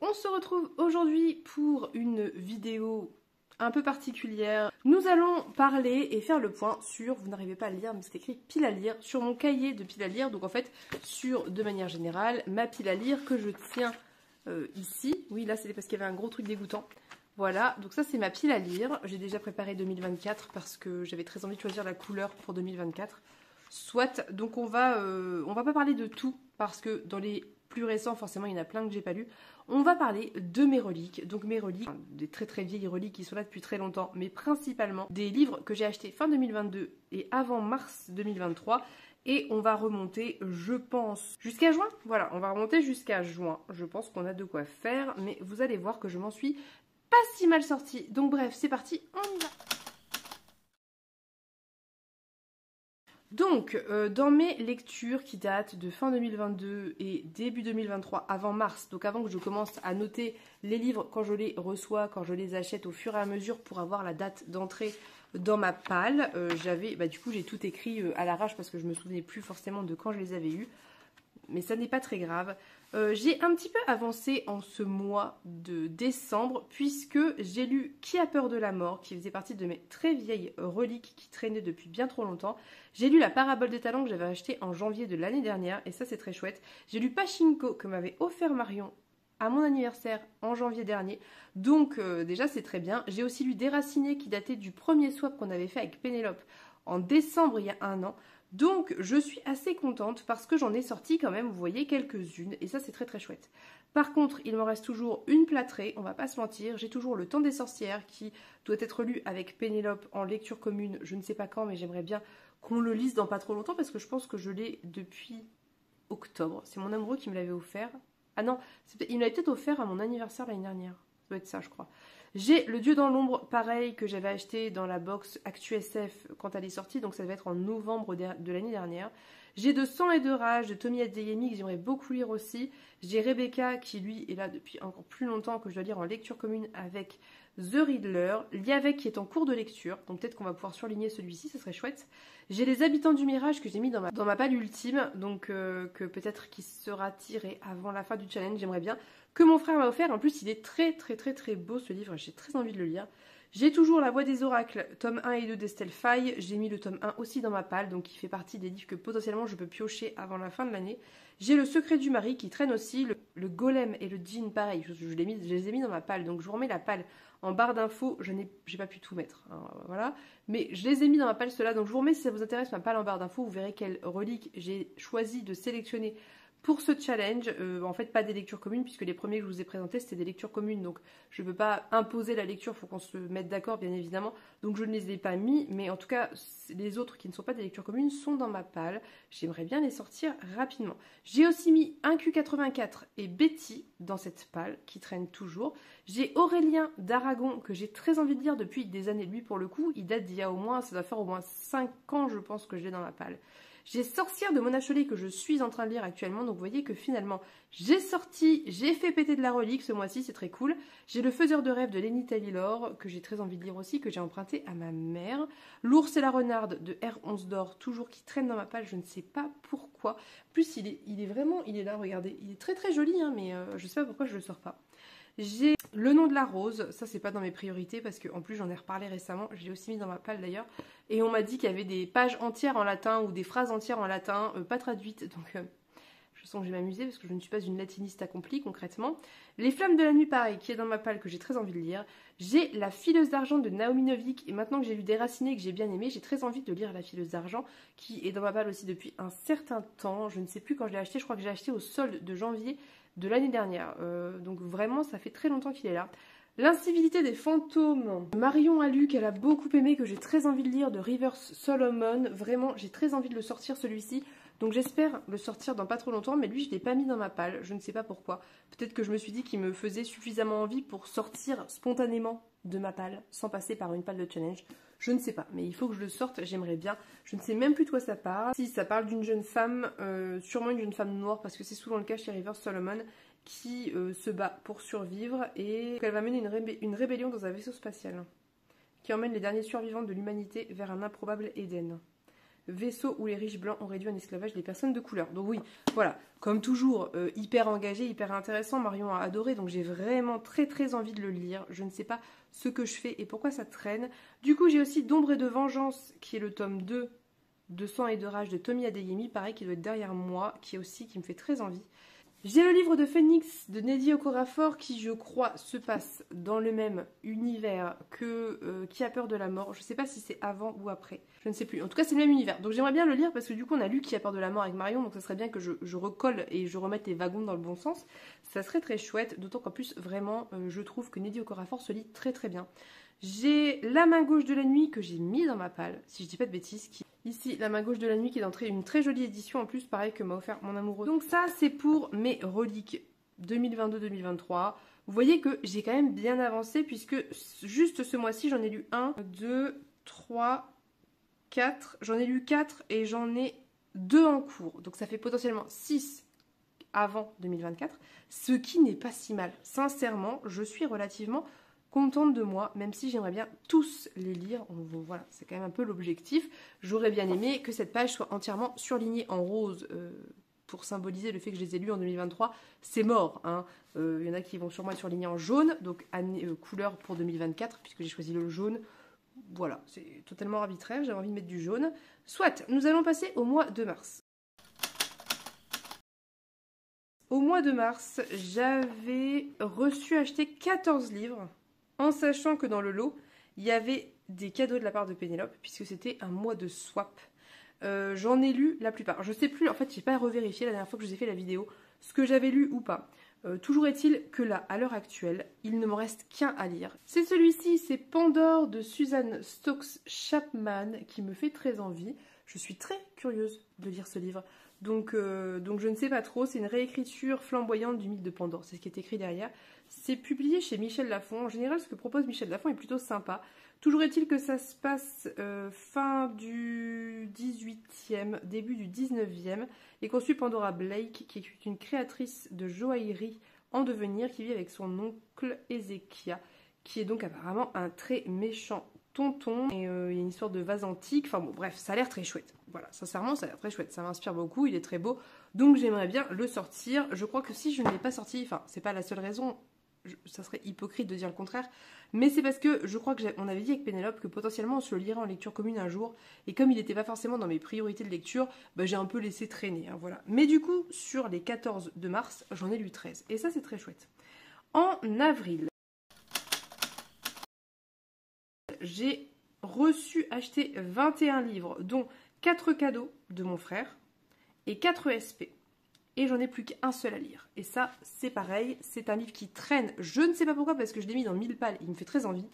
on se retrouve aujourd'hui pour une vidéo un peu particulière. Nous allons parler et faire le point sur, vous n'arrivez pas à le lire mais c'est écrit pile à lire, sur mon cahier de pile à lire, donc en fait sur de manière générale ma pile à lire que je tiens ici. Oui, là c'était parce qu'il y avait un gros truc dégoûtant. Voilà, donc ça c'est ma pile à lire. J'ai déjà préparé 2024 parce que j'avais très envie de choisir la couleur pour 2024. Soit, donc on va pas parler de tout parce que dans les plus récents, forcément il y en a plein que j'ai pas lu. On va parler de mes reliques, donc mes reliques, des très très vieilles reliques qui sont là depuis très longtemps, mais principalement des livres que j'ai achetés fin 2022 et avant mars 2023. Et on va remonter, je pense, jusqu'à juin. Voilà, on va remonter jusqu'à juin. Je pense qu'on a de quoi faire, mais vous allez voir que je m'en suis pas si mal sortie. Donc bref, c'est parti, on y va. Donc, dans mes lectures qui datent de fin 2022 et début 2023, avant mars, donc avant que je commence à noter les livres quand je les reçois, quand je les achète au fur et à mesure pour avoir la date d'entrée dans ma palle, du coup j'ai tout écrit à l'arrache parce que je me souvenais plus forcément de quand je les avais eus. Mais ça n'est pas très grave. J'ai un petit peu avancé en ce mois de décembre puisque j'ai lu Qui a peur de la mort, qui faisait partie de mes très vieilles reliques qui traînaient depuis bien trop longtemps. J'ai lu La parabole des talents que j'avais acheté en janvier de l'année dernière et ça c'est très chouette. J'ai lu Pachinko que m'avait offert Marion à mon anniversaire en janvier dernier. Donc déjà c'est très bien. J'ai aussi lu Déraciné qui datait du premier swap qu'on avait fait avec Pénélope en décembre il y a un an. Donc je suis assez contente parce que j'en ai sorti quand même, vous voyez, quelques-unes et ça c'est très très chouette. Par contre, il me reste toujours une plâtrée, on va pas se mentir, j'ai toujours Le Temps des sorcières qui doit être lu avec Pénélope en lecture commune, je ne sais pas quand mais j'aimerais bien qu'on le lise dans pas trop longtemps parce que je pense que je l'ai depuis octobre. C'est mon amoureux qui me l'avait offert. Ah non, il me l'avait peut-être offert à mon anniversaire l'année dernière, ça doit être ça je crois. J'ai Le Dieu dans l'ombre, pareil, que j'avais acheté dans la box ActuSF quand elle est sortie, donc ça devait être en novembre de l'année dernière. J'ai De sang et de rage de Tommy Adeyemi que j'aimerais beaucoup lire aussi. J'ai Rebecca qui lui est là depuis encore plus longtemps, que je dois lire en lecture commune avec The Riddler. Liavec qui est en cours de lecture, donc peut-être qu'on va pouvoir surligner celui-ci, ça serait chouette. J'ai Les habitants du mirage que j'ai mis dans ma palle ultime, donc que peut-être qui sera tiré avant la fin du challenge, j'aimerais bien. Que mon frère m'a offert, en plus il est très très très très beau ce livre, j'ai très envie de le lire. J'ai toujours La Voix des oracles, tome 1 et 2 d'Estelle Faye, j'ai mis le tome 1 aussi dans ma palle, donc il fait partie des livres que potentiellement je peux piocher avant la fin de l'année. J'ai Le secret du mari qui traîne aussi, le golem et le djinn pareil, je les ai mis dans ma palle, donc je vous remets la palle en barre d'infos, j'ai pas pu tout mettre, hein, voilà, mais je les ai mis dans ma palle ceux-là, donc je vous remets si ça vous intéresse ma palle en barre d'infos, vous verrez quelles reliques j'ai choisi de sélectionner pour ce challenge. En fait pas des lectures communes puisque les premiers que je vous ai présentés c'était des lectures communes, donc je ne peux pas imposer la lecture, il faut qu'on se mette d'accord bien évidemment, donc je ne les ai pas mis, mais en tout cas les autres qui ne sont pas des lectures communes sont dans ma palle, j'aimerais bien les sortir rapidement. J'ai aussi mis 1Q84 et Betty dans cette palle qui traîne toujours. J'ai Aurélien d'Aragon que j'ai très envie de lire depuis des années, lui pour le coup il date d'il y a au moins, ça doit faire au moins 5 ans je pense que je l'ai dans ma palle. J'ai Sorcière de Mona Chollet que je suis en train de lire actuellement, donc vous voyez que finalement j'ai fait péter de la relique ce mois-ci, c'est très cool. J'ai Le Faiseur de rêves de Lenny Taylor que j'ai très envie de lire aussi, que j'ai emprunté à ma mère. L'Ours et la Renarde de R11 d'or, toujours qui traîne dans ma palle, je ne sais pas pourquoi. En plus il est là, regardez, il est très très joli, hein, mais je ne sais pas pourquoi je le sors pas. J'ai Le nom de la rose, ça c'est pas dans mes priorités parce qu'en plus j'en ai reparlé récemment, je l'ai aussi mis dans ma palle d'ailleurs, et on m'a dit qu'il y avait des pages entières en latin ou des phrases entières en latin, pas traduites, donc je sens que je vais m'amuser parce que je ne suis pas une latiniste accomplie concrètement. Les flammes de la nuit pareil, qui est dans ma palle que j'ai très envie de lire. J'ai La fileuse d'argent de Naomi Novik, et maintenant que j'ai lu Déraciné que j'ai bien aimé, j'ai très envie de lire La fileuse d'argent, qui est dans ma palle aussi depuis un certain temps, je ne sais plus quand je l'ai acheté, je crois que j'ai acheté au solde de janvier de l'année dernière, donc vraiment ça fait très longtemps qu'il est là. L'incivilité des fantômes, Marion a lu, qu'elle a beaucoup aimé, que j'ai très envie de lire, de Rivers Solomon, vraiment j'ai très envie de le sortir celui-ci, donc j'espère le sortir dans pas trop longtemps, mais lui je l'ai pas mis dans ma palle, je ne sais pas pourquoi, peut-être que je me suis dit qu'il me faisait suffisamment envie pour sortir spontanément de ma palle, sans passer par une palle de challenge, je ne sais pas, mais il faut que je le sorte, j'aimerais bien, je ne sais même plus de quoi ça parle. Si, ça parle d'une jeune femme, sûrement une jeune femme noire, parce que c'est souvent le cas chez Rivers Solomon, qui se bat pour survivre, et qu'elle va mener une rébellion dans un vaisseau spatial, qui emmène les derniers survivants de l'humanité vers un improbable Éden. vaisseau où les riches blancs ont réduit en esclavage les personnes de couleur. Donc oui, voilà, comme toujours, hyper engagé, hyper intéressant, Marion a adoré, donc j'ai vraiment très très envie de le lire. Je ne sais pas ce que je fais et pourquoi ça traîne. Du coup, j'ai aussi D'ombre et de vengeance, qui est le tome 2 de Sang et de rage de Tomie Adeyemi, pareil, qui doit être derrière moi, qui me fait très envie. J'ai le livre de Phoenix de Nnedi Okorafor qui, je crois, se passe dans le même univers que Qui a peur de la mort. Je ne sais pas si c'est avant ou après. Je ne sais plus. En tout cas, c'est le même univers. Donc j'aimerais bien le lire parce que du coup, on a lu Qui a peur de la mort avec Marion. Donc ça serait bien que je recolle et je remette les wagons dans le bon sens. Ça serait très chouette. D'autant qu'en plus, vraiment, je trouve que Nnedi Okorafor se lit très très bien. J'ai La main gauche de la nuit que j'ai mis dans ma palle, si je dis pas de bêtises. Ici, La main gauche de la nuit qui est d'entrée, une très jolie édition en plus, pareil que m'a offert mon amoureux. Donc ça, c'est pour mes reliques 2022-2023. Vous voyez que j'ai quand même bien avancé puisque juste ce mois-ci, j'en ai lu 1, 2, 3, 4. J'en ai lu 4 et j'en ai 2 en cours. Donc ça fait potentiellement 6 avant 2024, ce qui n'est pas si mal. Sincèrement, je suis relativement contente de moi, même si j'aimerais bien tous les lire. Voilà, c'est quand même un peu l'objectif. J'aurais bien aimé que cette page soit entièrement surlignée en rose pour symboliser le fait que je les ai lus en 2023. C'est mort, hein. Y en a qui vont sûrement être surlignés en jaune, donc couleur pour 2024, puisque j'ai choisi le jaune. Voilà, c'est totalement arbitraire, j'avais envie de mettre du jaune. Soit, nous allons passer au mois de mars. Au mois de mars, j'avais acheté 14 livres, en sachant que dans le lot, il y avait des cadeaux de la part de Pénélope, puisque c'était un mois de swap. J'en ai lu la plupart. Je sais plus, en fait, j'ai pas revérifié la dernière fois que je vous ai fait la vidéo, ce que j'avais lu ou pas. Toujours est-il que là, à l'heure actuelle, il ne me reste qu'un à lire. C'est celui-ci, c'est Pandore de Susan Stokes Chapman, qui me fait très envie. Je suis très curieuse de lire ce livre. Donc je ne sais pas trop, c'est une réécriture flamboyante du mythe de Pandore, c'est ce qui est écrit derrière. C'est publié chez Michel Lafon. En général, ce que propose Michel Lafon est plutôt sympa. Toujours est-il que ça se passe fin du 18e, début du 19e, et qu'on suit Pandora Blake, qui est une créatrice de joaillerie en devenir, qui vit avec son oncle Ezekia, qui est donc apparemment un très méchant tonton, et il y a une histoire de vase antique, enfin bon bref, ça a l'air très chouette. Voilà, sincèrement ça a l'air très chouette, ça m'inspire beaucoup, il est très beau, donc j'aimerais bien le sortir. Je crois que si je ne l'ai pas sorti, enfin c'est pas la seule raison, ça serait hypocrite de dire le contraire, mais c'est parce que je crois qu'on avait dit avec Pénélope que potentiellement on se le lirait en lecture commune un jour, et comme il n'était pas forcément dans mes priorités de lecture, bah, j'ai un peu laissé traîner, hein, voilà. Mais du coup, sur les 14 de mars, j'en ai lu 13, et ça c'est très chouette. En avril, j'ai acheté 21 livres, dont 4 cadeaux de mon frère et 4 SP. Et j'en ai plus qu'un seul à lire. Et ça, c'est pareil, c'est un livre qui traîne. Je ne sais pas pourquoi, parce que je l'ai mis dans 1000 pales, il me fait très envie.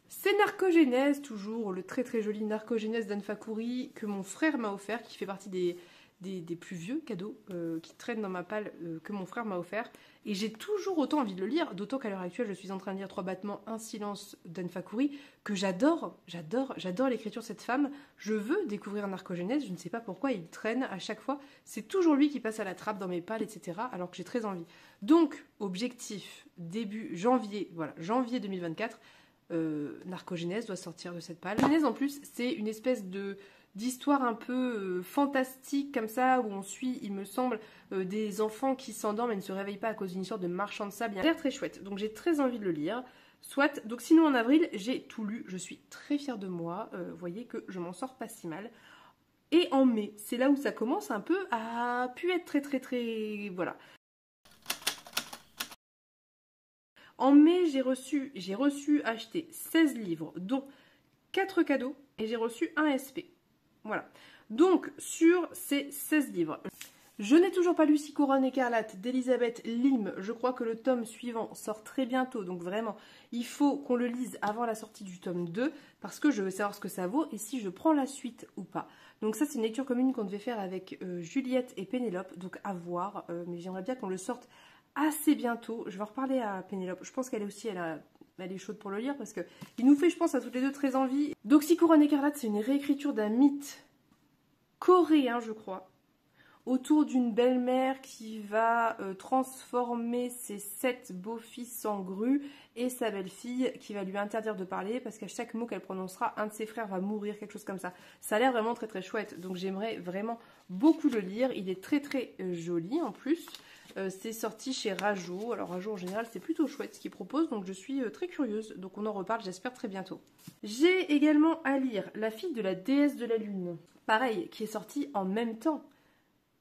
C'est Narcogénèse, toujours, le très très joli Narcogénèse d'Anne Fakouri, que mon frère m'a offert, qui fait partie des plus vieux cadeaux qui traînent dans ma palle que mon frère m'a offert. Et j'ai toujours autant envie de le lire, d'autant qu'à l'heure actuelle, je suis en train de lire 3 battements, un silence d'Anne Fakouri, que j'adore l'écriture de cette femme. Je veux découvrir Narcogénèse, je ne sais pas pourquoi, il traîne à chaque fois. C'est toujours lui qui passe à la trappe dans mes pales, etc., alors que j'ai très envie. Donc, objectif, début janvier, voilà, janvier 2024, Narcogénèse doit sortir de cette palle. Narcogénèse, en plus, c'est une espèce d'histoire un peu fantastique comme ça, où on suit, il me semble, des enfants qui s'endorment et ne se réveillent pas à cause d'une histoire de marchand de sable. Il a l'air très chouette, donc j'ai très envie de le lire. Soit, donc sinon en avril, j'ai tout lu, je suis très fière de moi, vous voyez que je m'en sors pas si mal. Et en mai, c'est là où ça commence un peu à pu être très, voilà. En mai, j'ai acheté 16 livres, dont 4 cadeaux, et j'ai reçu un SP. Voilà. Donc, sur ces 16 livres, je n'ai toujours pas lu 6 couronnes écarlates d'Elisabeth Lim. Je crois que le tome suivant sort très bientôt. Donc vraiment, il faut qu'on le lise avant la sortie du tome 2, parce que je veux savoir ce que ça vaut et si je prends la suite ou pas. Donc ça, c'est une lecture commune qu'on devait faire avec Juliette et Pénélope. Donc à voir, mais j'aimerais bien qu'on le sorte assez bientôt. Je vais en reparler à Pénélope. Je pense qu'elle est aussi, elle est chaude pour le lire parce que il nous fait, je pense, à toutes les deux très envie. Donc 6 couronnes écarlates, c'est une réécriture d'un mythe coréen, je crois, autour d'une belle-mère qui va transformer ses 7 beaux-fils en grues et sa belle-fille qui va lui interdire de parler parce qu'à chaque mot qu'elle prononcera, un de ses frères va mourir, quelque chose comme ça. Ça a l'air vraiment très très chouette, donc j'aimerais vraiment beaucoup le lire. Il est très très joli en plus. C'est sorti chez Rajo. Alors Rajo en général c'est plutôt chouette ce qu'il propose, donc je suis très curieuse. Donc on en reparle, j'espère très bientôt. J'ai également à lire La fille de la déesse de la lune. Pareil, qui est sorti en même temps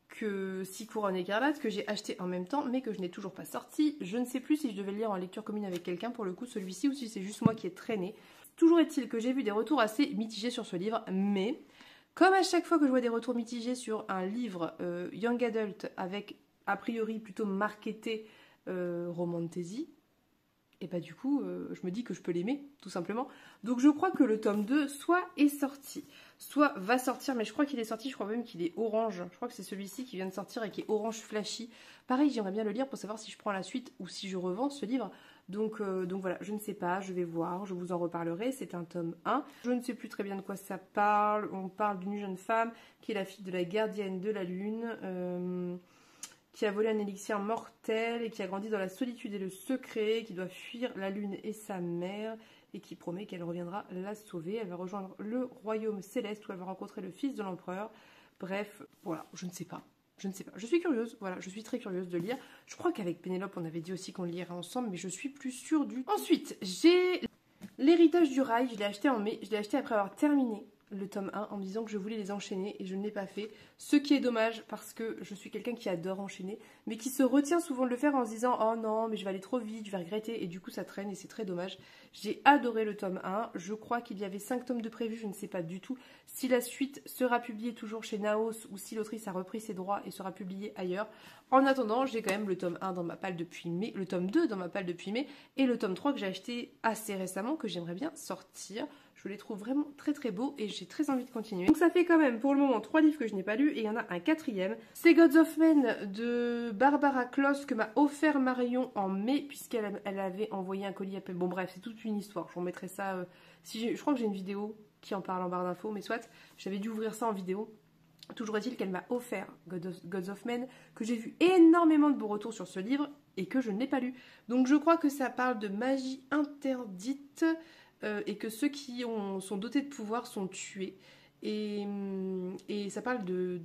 que 6 couronnes écarlates, que j'ai acheté en même temps, mais que je n'ai toujours pas sorti. Je ne sais plus si je devais le lire en lecture commune avec quelqu'un pour le coup celui-ci, ou si c'est juste moi qui ai traîné. Toujours est-il que j'ai vu des retours assez mitigés sur ce livre, mais comme à chaque fois que je vois des retours mitigés sur un livre young adult avec a priori plutôt marketé romantasy, et bah du coup je me dis que je peux l'aimer tout simplement. Donc je crois que le tome 2 soit est sorti, soit va sortir, mais je crois qu'il est sorti, je crois même qu'il est orange. Je crois que c'est celui-ci qui vient de sortir et qui est orange flashy. Pareil, j'aimerais bien le lire pour savoir si je prends la suite ou si je revends ce livre. Donc voilà, je ne sais pas, je vais voir, je vous en reparlerai. C'est un tome 1. Je ne sais plus très bien de quoi ça parle. On parle d'une jeune femme qui est la fille de la gardienne de la lune, qui a volé un élixir mortel et qui a grandi dans la solitude et le secret, qui doit fuir la lune et sa mère, et qui promet qu'elle reviendra la sauver. Elle va rejoindre le royaume céleste où elle va rencontrer le fils de l'empereur. Bref, voilà, je ne sais pas. Je ne sais pas. Je suis curieuse, voilà, je suis très curieuse de lire. Je crois qu'avec Pénélope, on avait dit aussi qu'on le lirait ensemble, mais je suis plus sûre du... Ensuite, j'ai L'héritage du rail, je l'ai acheté en mai. Je l'ai acheté après avoir terminé le tome 1 en me disant que je voulais les enchaîner et je ne l'ai pas fait. Ce qui est dommage parce que je suis quelqu'un qui adore enchaîner, mais qui se retient souvent de le faire en se disant « Oh non, mais je vais aller trop vite, je vais regretter » et du coup ça traîne et c'est très dommage. J'ai adoré le tome 1, je crois qu'il y avait 5 tomes de prévus, je ne sais pas du tout si la suite sera publiée toujours chez Naos ou si l'autrice a repris ses droits et sera publiée ailleurs. En attendant, j'ai quand même le tome 1 dans ma palle depuis mai, le tome 2 dans ma palle depuis mai et le tome 3 que j'ai acheté assez récemment, que j'aimerais bien sortir. Je les trouve vraiment très très beaux et j'ai très envie de continuer. Donc ça fait quand même pour le moment 3 livres que je n'ai pas lus et il y en a un 4e. C'est Gods of Men de Barbara Kloss que m'a offert Marion en mai puisqu'elle avait envoyé un colis appel. Bon bref, c'est toute une histoire. Je vous remettrai ça. Je crois que j'ai une vidéo qui en parle en barre d'infos, mais soit, j'avais dû ouvrir ça en vidéo. Toujours est-il qu'elle m'a offert Gods of Men, que j'ai vu énormément de beaux retours sur ce livre et que je n'ai pas lu. Donc je crois que ça parle de magie interdite et que ceux qui sont dotés de pouvoir sont tués. Et ça parle de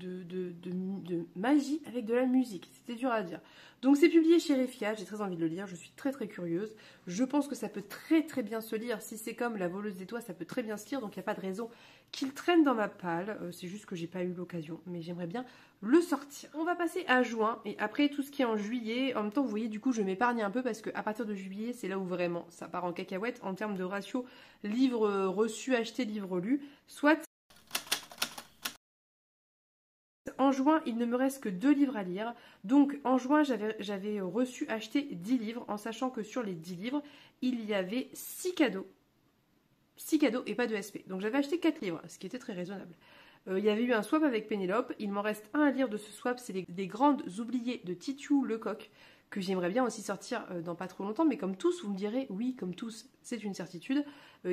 magie avec de la musique. C'était dur à dire. Donc c'est publié chez Refia, j'ai très envie de le lire, je suis très très curieuse. Je pense que ça peut très très bien se lire. Si c'est comme La voleuse des toits, ça peut très bien se lire, donc il n'y a pas de raison qu'il traîne dans ma palle. C'est juste que j'ai pas eu l'occasion, mais j'aimerais bien le sortir. On va passer à juin, et après tout ce qui est en juillet, en même temps vous voyez du coup je m'épargne un peu parce qu'à partir de juillet c'est là où vraiment ça part en cacahuète en termes de ratio livre reçu, acheté, livre lu. Soit en juin, il ne me reste que 2 livres à lire. Donc en juin, j'avais reçu acheter 10 livres en sachant que sur les 10 livres, il y avait 6 cadeaux. 6 cadeaux et pas de SP. Donc j'avais acheté 4 livres, ce qui était très raisonnable. Il y avait eu un swap avec Pénélope. Il m'en reste un à lire de ce swap. C'est les Grandes Oubliées de Titiou Lecoq, que j'aimerais bien aussi sortir dans pas trop longtemps. Mais comme tous, vous me direz, oui, comme tous, c'est une certitude,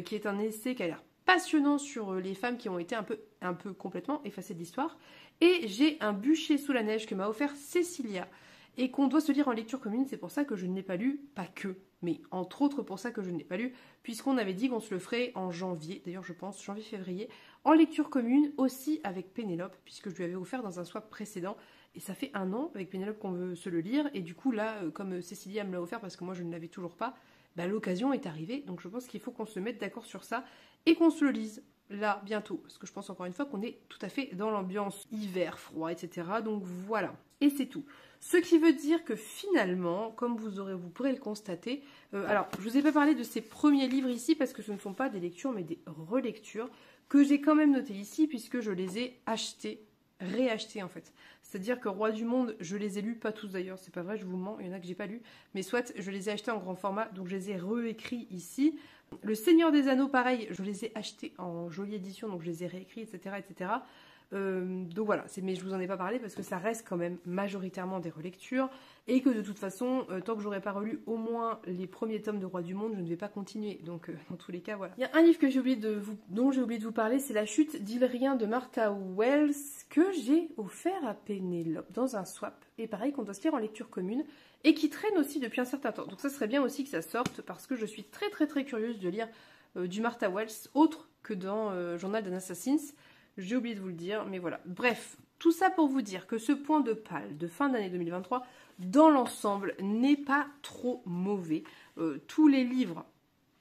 qui est un essai qui a l'air passionnant sur les femmes qui ont été un peu complètement effacées de l'histoire. Et j'ai Un bûcher sous la neige que m'a offert Cécilia et qu'on doit se lire en lecture commune. C'est pour ça que je ne l'ai pas lu, pas que, mais entre autres pour ça que je ne l'ai pas lu, puisqu'on avait dit qu'on se le ferait en janvier, d'ailleurs je pense janvier-février, en lecture commune aussi avec Pénélope, puisque je lui avais offert dans un swap précédent. Et ça fait 1 an avec Pénélope qu'on veut se le lire. Et du coup là, comme Cécilia me l'a offert parce que moi je ne l'avais toujours pas, bah, l'occasion est arrivée. Donc je pense qu'il faut qu'on se mette d'accord sur ça et qu'on se le lise là bientôt, parce que je pense encore une fois qu'on est tout à fait dans l'ambiance hiver, froid, etc. Donc voilà, et c'est tout. Ce qui veut dire que finalement, comme vous pourrez le constater, alors je vous ai pas parlé de ces premiers livres ici parce que ce ne sont pas des lectures mais des relectures que j'ai quand même notées ici puisque je les ai achetés, réachetés en fait. C'est-à-dire que Roi du Monde, je les ai lus, pas tous d'ailleurs, c'est pas vrai, je vous mens, il y en a que j'ai pas lus, mais soit je les ai achetés en grand format, donc je les ai réécrits ici. Le Seigneur des Anneaux, pareil, je les ai achetés en jolie édition, donc je les ai réécrits, etc., etc. Donc voilà, mais je vous en ai pas parlé parce que ça reste quand même majoritairement des relectures et que de toute façon, tant que j'aurai pas relu au moins les premiers tomes de Roi du Monde, je ne vais pas continuer. Donc dans tous les cas, voilà. Il y a un livre que dont j'ai oublié de vous parler, c'est La chute d'Ilrien de Martha Wells que j'ai offert à Pénélope dans un swap. Et pareil, qu'on doit se lire en lecture commune et qui traîne aussi depuis un certain temps. Donc ça serait bien aussi que ça sorte parce que je suis très très très curieuse de lire du Martha Wells autre que dans Journal d'un Assassins. J'ai oublié de vous le dire, mais voilà. Bref, tout ça pour vous dire que ce point de pal de fin d'année 2023, dans l'ensemble, n'est pas trop mauvais. Tous les livres,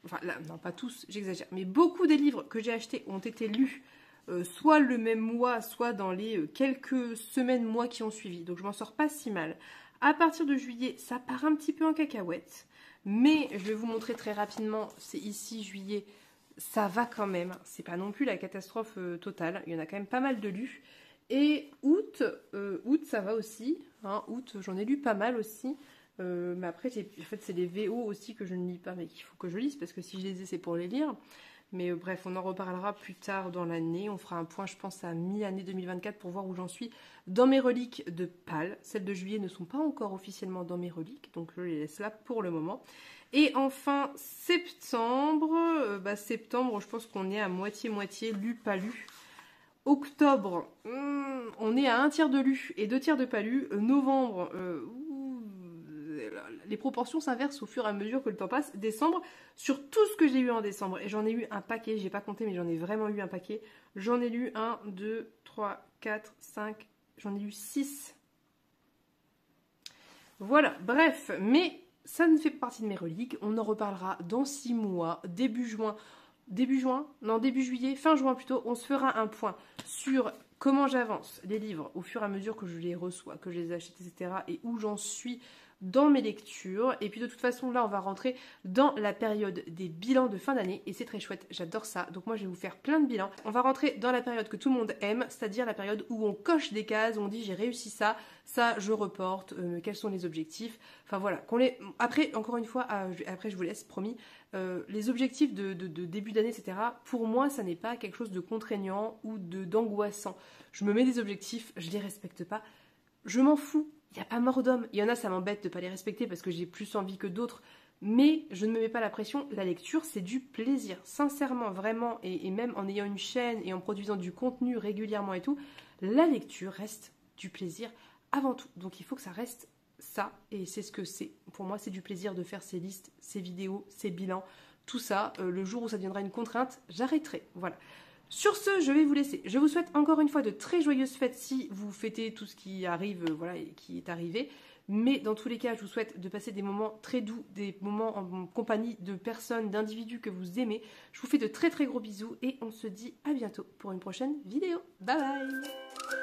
enfin là, non pas tous, j'exagère, mais beaucoup des livres que j'ai achetés ont été lus soit le même mois, soit dans les quelques semaines, mois qui ont suivi. Donc je m'en sors pas si mal. À partir de juillet, ça part un petit peu en cacahuète, mais je vais vous montrer très rapidement, c'est ici juillet. Ça va quand même, c'est pas non plus la catastrophe totale, il y en a quand même pas mal de lus. Et août, ça va aussi, hein, août j'en ai lu pas mal aussi, mais après en fait c'est les VO aussi que je ne lis pas, mais qu'il faut que je lise, parce que si je les ai c'est pour les lire. Mais bref, on en reparlera plus tard dans l'année, on fera un point je pense à mi-année 2024 pour voir où j'en suis dans mes reliques de pal. Celles de juillet ne sont pas encore officiellement dans mes reliques, donc je les laisse là pour le moment. Et enfin, septembre, septembre, je pense qu'on est à moitié-moitié, lu, pas lu. Octobre, on est à 1/3 de lu et 2/3 de pas lu. Novembre, les proportions s'inversent au fur et à mesure que le temps passe. Décembre, sur tout ce que j'ai eu en décembre, et j'en ai eu un paquet, j'ai pas compté, mais j'en ai vraiment eu un paquet. J'en ai lu 1, 2, 3, 4, 5, j'en ai lu 6. Voilà, bref, mais... ça ne fait pas partie de mes reliques, on en reparlera dans 6 mois, début juillet, fin juin plutôt, on se fera un point sur comment j'avance les livres au fur et à mesure que je les reçois, que je les achète, etc. et où j'en suis dans mes lectures. Et puis de toute façon, là, on va rentrer dans la période des bilans de fin d'année et c'est très chouette, j'adore ça. Donc moi, je vais vous faire plein de bilans. On va rentrer dans la période que tout le monde aime, c'est-à-dire la période où on coche des cases, on dit j'ai réussi ça, ça je reporte, quels sont les objectifs. Enfin voilà, après, encore une fois, après je vous laisse, promis, les objectifs de début d'année, etc. Pour moi, ça n'est pas quelque chose de contraignant ou d'angoissant. Je me mets des objectifs, je les respecte pas, je m'en fous. Il n'y a pas mort d'homme. Il y en a, ça m'embête de ne pas les respecter parce que j'ai plus envie que d'autres. Mais je ne me mets pas la pression. La lecture, c'est du plaisir. Sincèrement, vraiment, et même en ayant une chaîne et en produisant du contenu régulièrement et tout, la lecture reste du plaisir avant tout. Donc il faut que ça reste ça. Et c'est ce que c'est. Pour moi, c'est du plaisir de faire ces listes, ces vidéos, ces bilans. Tout ça, le jour où ça deviendra une contrainte, j'arrêterai. Voilà. Sur ce, je vais vous laisser. Je vous souhaite encore une fois de très joyeuses fêtes si vous fêtez tout ce qui arrive, voilà, et qui est arrivé. Mais dans tous les cas, je vous souhaite de passer des moments très doux, des moments en compagnie de personnes, d'individus que vous aimez. Je vous fais de très très gros bisous et on se dit à bientôt pour une prochaine vidéo. Bye bye!